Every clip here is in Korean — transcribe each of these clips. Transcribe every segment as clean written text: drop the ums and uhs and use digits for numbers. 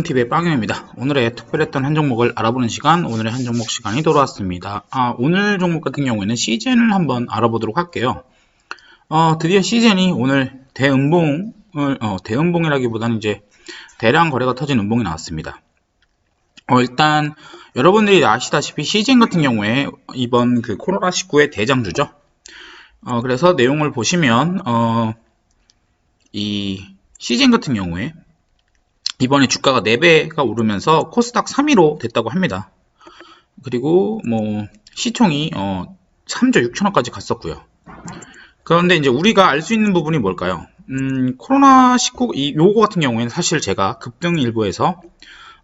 TV의 빵형입니다. 오늘의 특별했던 한 종목을 알아보는 시간, 오늘의 한 종목 시간이 돌아왔습니다. 오늘 종목 같은 경우에는 시젠을 한번 알아보도록 할게요. 드디어 시젠이 오늘 대음봉이라기보다는 이제 대량 거래가 터진 음봉이 나왔습니다. 일단 여러분들이 아시다시피 시젠 같은 경우에 이번 그 코로나19의 대장주죠. 그래서 내용을 보시면 이 시젠 같은 경우에 이번에 주가가 4배가 오르면서 코스닥 3위로 됐다고 합니다. 그리고 뭐 시총이 3조 6천억까지 갔었고요. 그런데 이제 우리가 알 수 있는 부분이 뭘까요? 코로나19 요거 같은 경우에는 사실 제가 급등일보에서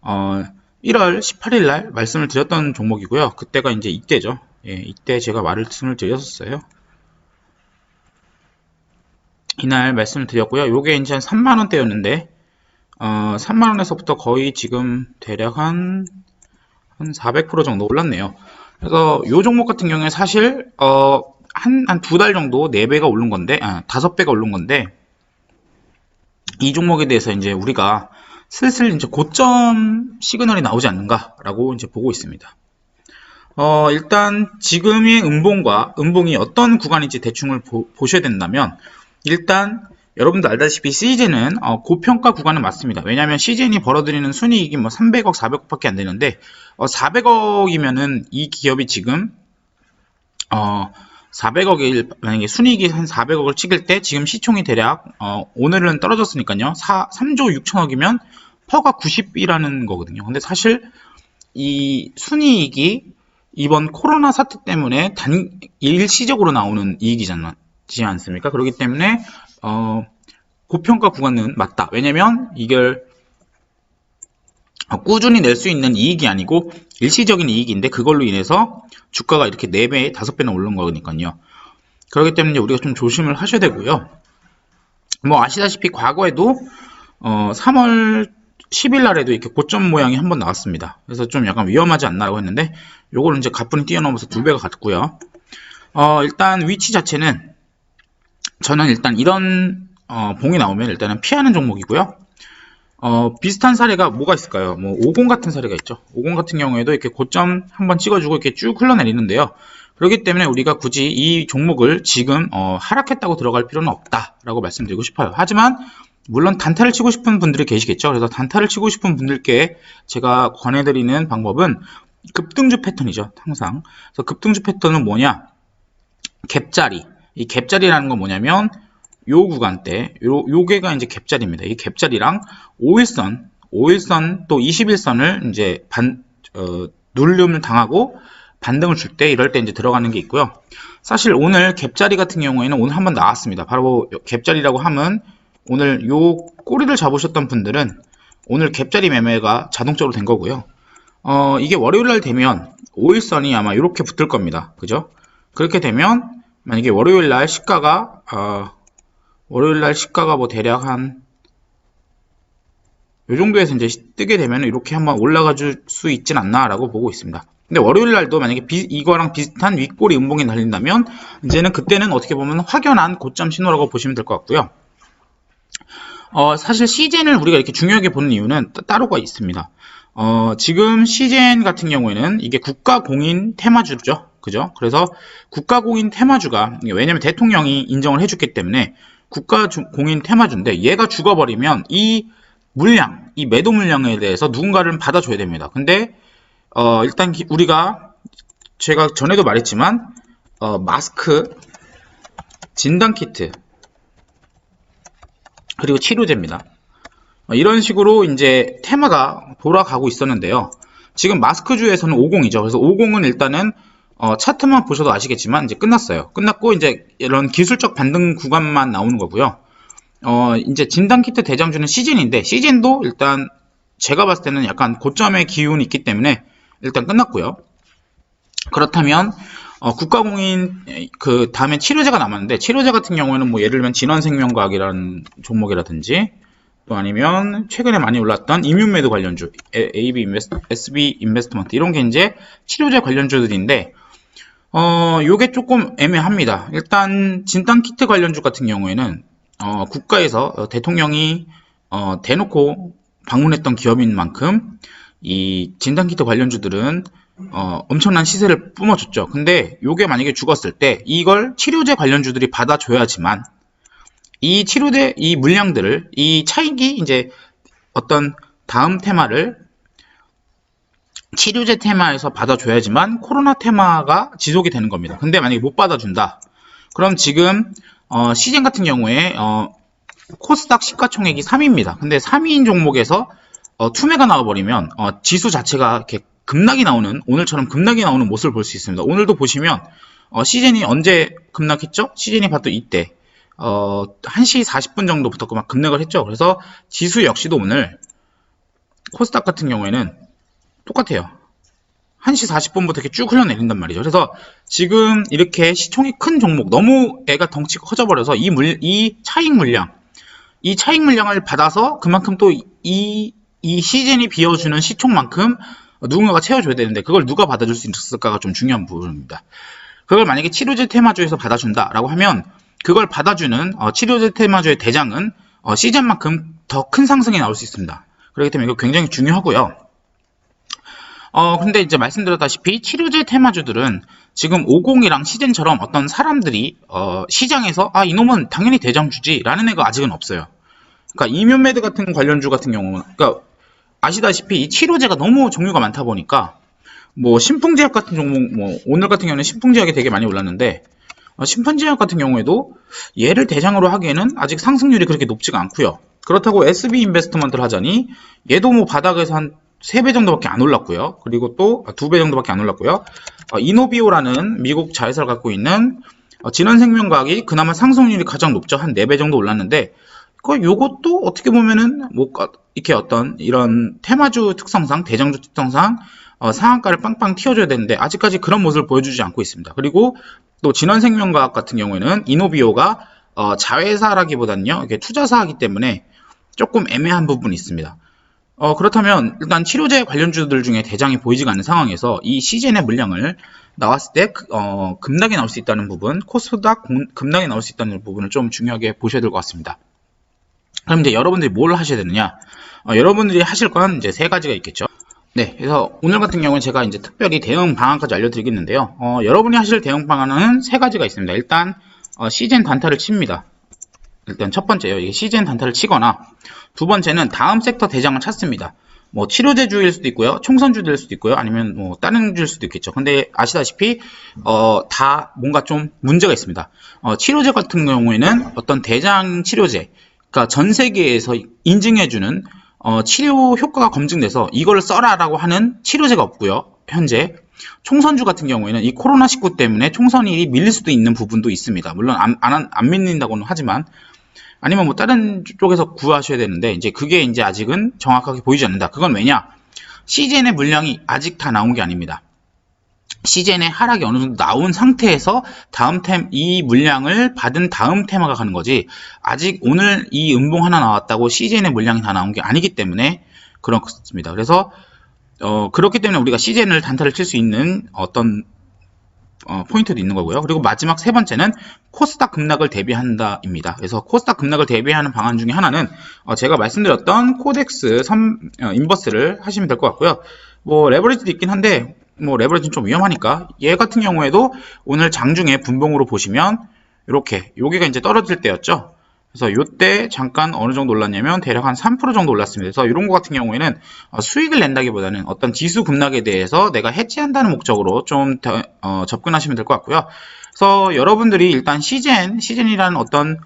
1월 18일 날 말씀을 드렸던 종목이고요. 그때가 이제 이때죠. 예, 이때 제가 말씀을 드렸었어요. 이날 말씀을 드렸고요. 요게 이제 한 3만원대였는데 3만원에서부터 거의 지금 대략 한 400% 정도 올랐네요. 그래서 요 종목 같은 경우에 사실 한 2달 정도 4배가 오른 건데 5배가 오른 건데 이 종목에 대해서 이제 우리가 슬슬 이제 고점 시그널이 나오지 않는가라고 이제 보고 있습니다. 일단 지금의 음봉이 어떤 구간인지 대충을 보셔야 된다면 일단 여러분도 알다시피 시젠은 고평가 구간은 맞습니다. 왜냐하면 시젠이 벌어들이는 순이익이 뭐 300억, 400억 밖에 안 되는데 400억이면은 이 기업이 지금 400억일 만약에 순이익이 한 400억을 찍을 때 지금 시총이 대략 오늘은 떨어졌으니까요. 3조 6천억이면 퍼가 90이라는 거거든요. 근데 사실 이 순이익이 이번 코로나 사태 때문에 일시적으로 나오는 이익이지 않습니까? 그렇기 때문에 고평가 구간은 맞다. 왜냐면 이걸 꾸준히 낼 수 있는 이익이 아니고 일시적인 이익인데 그걸로 인해서 주가가 이렇게 4배, 5배나 오른 거니까요. 그렇기 때문에 우리가 좀 조심을 하셔야 되고요. 뭐 아시다시피 과거에도 3월 10일 날에도 이렇게 고점 모양이 한번 나왔습니다. 그래서 좀 약간 위험하지 않나라고 했는데 요거는 이제 가뿐히 뛰어넘어서 2배가 갔고요. 일단 위치 자체는 저는 일단 이런 봉이 나오면 일단은 피하는 종목이고요. 비슷한 사례가 뭐가 있을까요? 뭐 50 같은 사례가 있죠. 50 같은 경우에도 이렇게 고점 한번 찍어주고 이렇게 쭉 흘러내리는데요. 그렇기 때문에 우리가 굳이 이 종목을 지금 하락했다고 들어갈 필요는 없다라고 말씀드리고 싶어요. 하지만 물론 단타를 치고 싶은 분들이 계시겠죠. 그래서 단타를 치고 싶은 분들께 제가 권해드리는 방법은 급등주 패턴이죠. 항상. 그래서 급등주 패턴은 뭐냐? 갭자리. 이 갭자리라는 건 뭐냐면 요 구간대 요게가 이제 갭자리입니다. 이 갭자리랑 5일선 또 21선을 이제 누름을 당하고 반등을 줄 때 이럴 때 이제 들어가는 게 있고요. 사실 오늘 갭자리 같은 경우에는 오늘 한번 나왔습니다. 바로 갭자리라고 하면 오늘 요 꼬리를 잡으셨던 분들은 오늘 갭자리 매매가 자동적으로 된 거고요. 이게 월요일 날 되면 5일선이 아마 이렇게 붙을 겁니다. 그죠? 그렇게 되면 만약에 월요일 날 시가가 뭐 대략 한 요 정도에서 이제 뜨게 되면 이렇게 한번 올라가 줄 수 있진 않나 라고 보고 있습니다. 근데 월요일 날도 만약에 이거랑 비슷한 윗꼬리 음봉이 달린다면 이제는 그때는 어떻게 보면 확연한 고점 신호라고 보시면 될 것 같고요. 사실 시젠을 우리가 이렇게 중요하게 보는 이유는 따로가 있습니다. 지금 시젠 같은 경우에는 이게 국가공인 테마주죠. 그죠? 그래서 국가공인 테마주가, 왜냐면 대통령이 인정을 해줬기 때문에 국가공인 테마주인데 얘가 죽어버리면 이 매도 물량에 대해서 누군가를 받아줘야 됩니다. 근데 일단 우리가 제가 전에도 말했지만 마스크, 진단키트 그리고 치료제입니다. 이런 식으로 이제 테마가 돌아가고 있었는데요. 지금 마스크주에서는 50이죠. 그래서 50은 일단은 차트만 보셔도 아시겠지만 이제 끝났어요. 끝났고 이제 이런 기술적 반등 구간만 나오는 거고요. 이제 진단키트 대장주는 시즌인데 시즌도 일단 제가 봤을 때는 약간 고점의 기운이 있기 때문에 일단 끝났고요. 그렇다면 국가공인 그 다음에 치료제가 남았는데 치료제 같은 경우에는 뭐 예를 들면 진원생명과학이라는 종목이라든지 또 아니면 최근에 많이 올랐던 이뮨메드 관련주 SB 인베스트먼트 이런 게 이제 치료제 관련주들인데 요게 조금 애매합니다. 일단 진단키트 관련주 같은 경우에는 국가에서 대통령이 대놓고 방문했던 기업인 만큼 이 진단키트 관련주들은 엄청난 시세를 뿜어줬죠. 근데 요게 만약에 죽었을 때 이걸 치료제 관련주들이 받아줘야지만 이 치료제 이 물량들을 이 차익이 이제 어떤 다음 테마를 치료제 테마에서 받아줘야지만 코로나 테마가 지속이 되는 겁니다. 근데 만약에 못 받아준다. 그럼 지금 시젠 같은 경우에 코스닥 시가총액이 3위입니다. 근데 3위인 종목에서 투매가 나와버리면 지수 자체가 이렇게 급락이 나오는 오늘처럼 급락이 나오는 모습을 볼 수 있습니다. 오늘도 보시면 시젠이 언제 급락했죠? 시젠이 봤던 이때 1시 40분 정도부터 막 급락을 했죠. 그래서 지수 역시도 오늘 코스닥 같은 경우에는 똑같아요. 1시 40분부터 이렇게 쭉 흘러내린단 말이죠. 그래서 지금 이렇게 시총이 큰 종목, 너무 애가 덩치가 커져버려서 이 차익 물량을 받아서 그만큼 또 이 시즌이 비워주는 시총만큼 누군가가 채워줘야 되는데 그걸 누가 받아줄 수 있을까가 좀 중요한 부분입니다. 그걸 만약에 치료제 테마주에서 받아준다라고 하면 그걸 받아주는 치료제 테마주의 대장은 시즌만큼 더 큰 상승이 나올 수 있습니다. 그렇기 때문에 이거 굉장히 중요하고요. 근데 이제 말씀드렸다시피 치료제 테마주들은 지금 50이랑 시젠처럼 어떤 사람들이 시장에서 이놈은 당연히 대장주지 라는 애가 아직은 없어요. 그러니까 이면매드 같은 관련주 같은 경우는 그러니까 아시다시피 이 치료제가 너무 종류가 많다 보니까 뭐 신풍제약 같은 종목 뭐 오늘 같은 경우는 신풍제약이 되게 많이 올랐는데 신풍제약 같은 경우에도 얘를 대장으로 하기에는 아직 상승률이 그렇게 높지가 않고요. 그렇다고 SB 인베스트먼트를 하자니 얘도 뭐 바닥에서 한 3배 정도밖에 안 올랐고요. 그리고 또 2배 정도밖에 안 올랐고요. 이노비오라는 미국 자회사를 갖고 있는 진원생명과학이 그나마 상승률이 가장 높죠. 한 4배 정도 올랐는데 요것도 어떻게 보면은 뭐 이렇게 어떤 이런 테마주 특성상 대장주 특성상 상한가를 빵빵 튀어줘야 되는데 아직까지 그런 모습을 보여주지 않고 있습니다. 그리고 또 진원생명과학 같은 경우에는 이노비오가 자회사라기보다는요 이게 투자사이기 때문에 조금 애매한 부분이 있습니다. 그렇다면 일단 치료제 관련주들 중에 대장이 보이지가 않는 상황에서 이 시젠의 물량을 나왔을 때 급락이 나올 수 있다는 부분, 코스닥 급락이 나올 수 있다는 부분을 좀 중요하게 보셔야 될 것 같습니다. 그럼 이제 여러분들이 뭘 하셔야 되느냐? 여러분들이 하실 건 이제 3가지가 있겠죠. 네, 그래서 오늘 같은 경우는 제가 이제 특별히 대응 방안까지 알려드리겠는데요. 여러분이 하실 대응 방안은 3가지가 있습니다. 일단 시젠 단타를 칩니다. 일단 첫 번째요. 이게 시젠 단타를 치거나 두 번째는 다음 섹터 대장을 찾습니다. 뭐 치료제주일 수도 있고요. 총선주일 수도 있고요. 아니면 뭐 다른 주일 수도 있겠죠. 근데 아시다시피 다 뭔가 좀 문제가 있습니다. 치료제 같은 경우에는 어떤 대장 치료제 그러니까 전 세계에서 인증해주는 치료 효과가 검증돼서 이걸 써라라고 하는 치료제가 없고요. 현재 총선주 같은 경우에는 이 코로나19 때문에 총선이 밀릴 수도 있는 부분도 있습니다. 물론 안 밀린다고는 하지만 아니면 뭐 다른 쪽에서 구하셔야 되는데 이제 그게 이제 아직은 정확하게 보이지 않는다. 그건 왜냐? 시젠의 물량이 아직 다 나온 게 아닙니다. 시젠의 하락이 어느 정도 나온 상태에서 이 물량을 받은 다음 테마가 가는 거지 아직 오늘 이 음봉 하나 나왔다고 시젠의 물량이 다 나온 게 아니기 때문에 그렇습니다. 그래서 그렇기 때문에 우리가 시젠을 단타를 칠 수 있는 어떤 포인트도 있는 거고요. 그리고 마지막 3번째는 코스닥 급락을 대비한다입니다. 그래서 코스닥 급락을 대비하는 방안 중에 하나는 제가 말씀드렸던 코덱스 인버스를 하시면 될 것 같고요. 뭐 레버리지도 있긴 한데 뭐 레버리지는 좀 위험하니까 얘 같은 경우에도 오늘 장중에 분봉으로 보시면 이렇게 여기가 이제 떨어질 때였죠. 그래서 요때 잠깐 어느 정도 올랐냐면 대략 한 3% 정도 올랐습니다. 그래서 이런 거 같은 경우에는 수익을 낸다기보다는 어떤 지수 급락에 대해서 내가 해지한다는 목적으로 좀 접근하시면 될 것 같고요. 그래서 여러분들이 일단 시젠이라는 어떤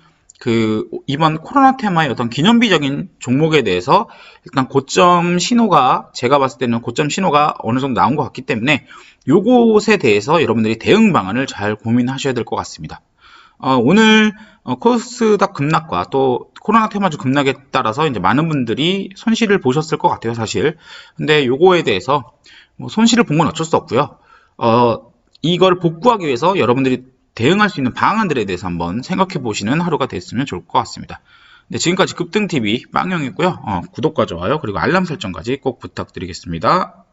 이번 코로나 테마의 어떤 기념비적인 종목에 대해서 일단 고점 신호가 제가 봤을 때는 고점 신호가 어느 정도 나온 것 같기 때문에 요것에 대해서 여러분들이 대응 방안을 잘 고민하셔야 될 것 같습니다. 오늘 코스닥 급락과 또 코로나 테마주 급락에 따라서 이제 많은 분들이 손실을 보셨을 것 같아요, 사실. 근데 요거에 대해서 뭐 손실을 본 건 어쩔 수 없고요. 이걸 복구하기 위해서 여러분들이 대응할 수 있는 방안들에 대해서 한번 생각해 보시는 하루가 됐으면 좋을 것 같습니다. 네, 지금까지 급등TV 빵영이었고요. 구독과 좋아요 그리고 알람 설정까지 꼭 부탁드리겠습니다.